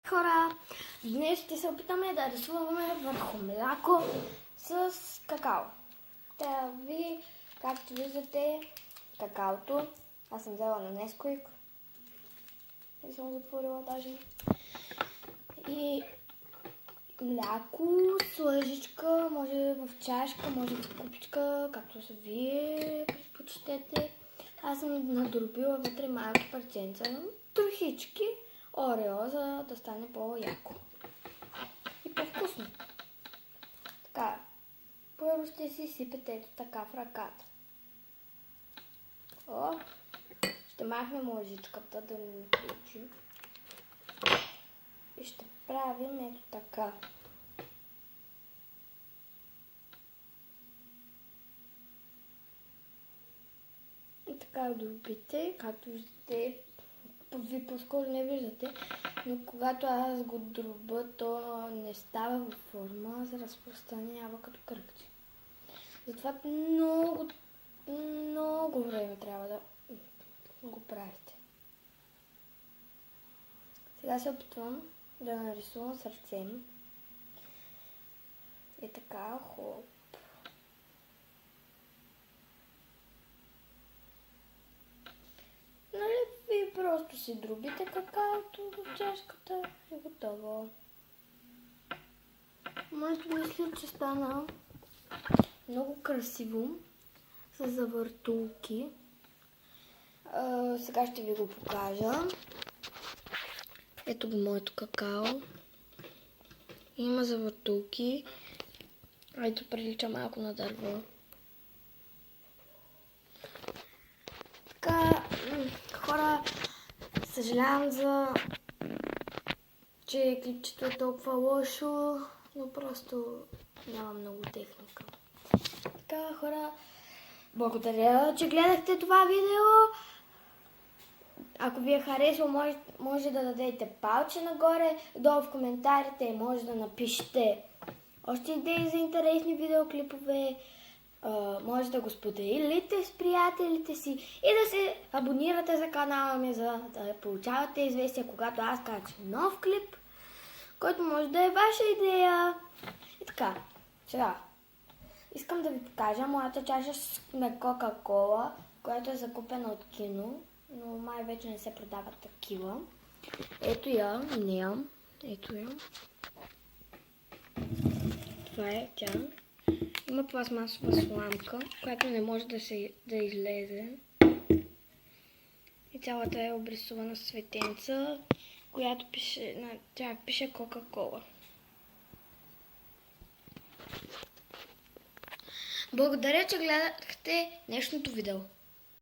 Хора, днес ще се опитаме да рисуваме върху мляко с какао. Както виждате, какаото. Аз съм взела на Nesquik. И съм го отворила даже. И мляко с лъжичка, може в чашка, може в купичка, както се вие предпочитете. Аз съм надробила вътре малки парченца, трохички орео, за да стане по-яко и по-вкусно. Така, първо ще си сипете ето така в ръката. Ще махнем лъжичката да не пречи. И ще правим ето така. И така дробите, както виждате. Вие по-скоро не виждате, но когато аз го дроба, то не става във форма, а се разпространява като кръгче. Затова много време трябва да го правите. Сега се опитвам да нарисувам сърце. И така, хоп. Вие просто си дробите какаото в чашката и готово. Моето мисля, че стана много красиво с завъртулки. Сега ще ви го покажа. Ето го моето какао. Има завъртулки. Ето прилича малко на дърво. Така, хора, съжалявам че клипчето е толкова лошо, но просто няма много техника. Така, хора, благодаря, че гледахте това видео. Ако ви е харесало, може да дадете палче нагоре, долу в коментарите и може да напишете още идеи за интересни видеоклипове. Може да го споделите с приятелите си и да се абонирате за канала ми, за да получавате известия, когато аз кача нов клип, който може да е ваша идея. И така, сега искам да ви покажа моята чаша с Кока-Кола, която е закупена от кино, но май вече не се продават такива. Ето я, нея. Ето я. Това е тя. Има пластмасова сламка, която не може да излезе. И цялата е обрисувана с цветенца, която пише Кока-Кола. Благодаря, че гледахте днешното видео.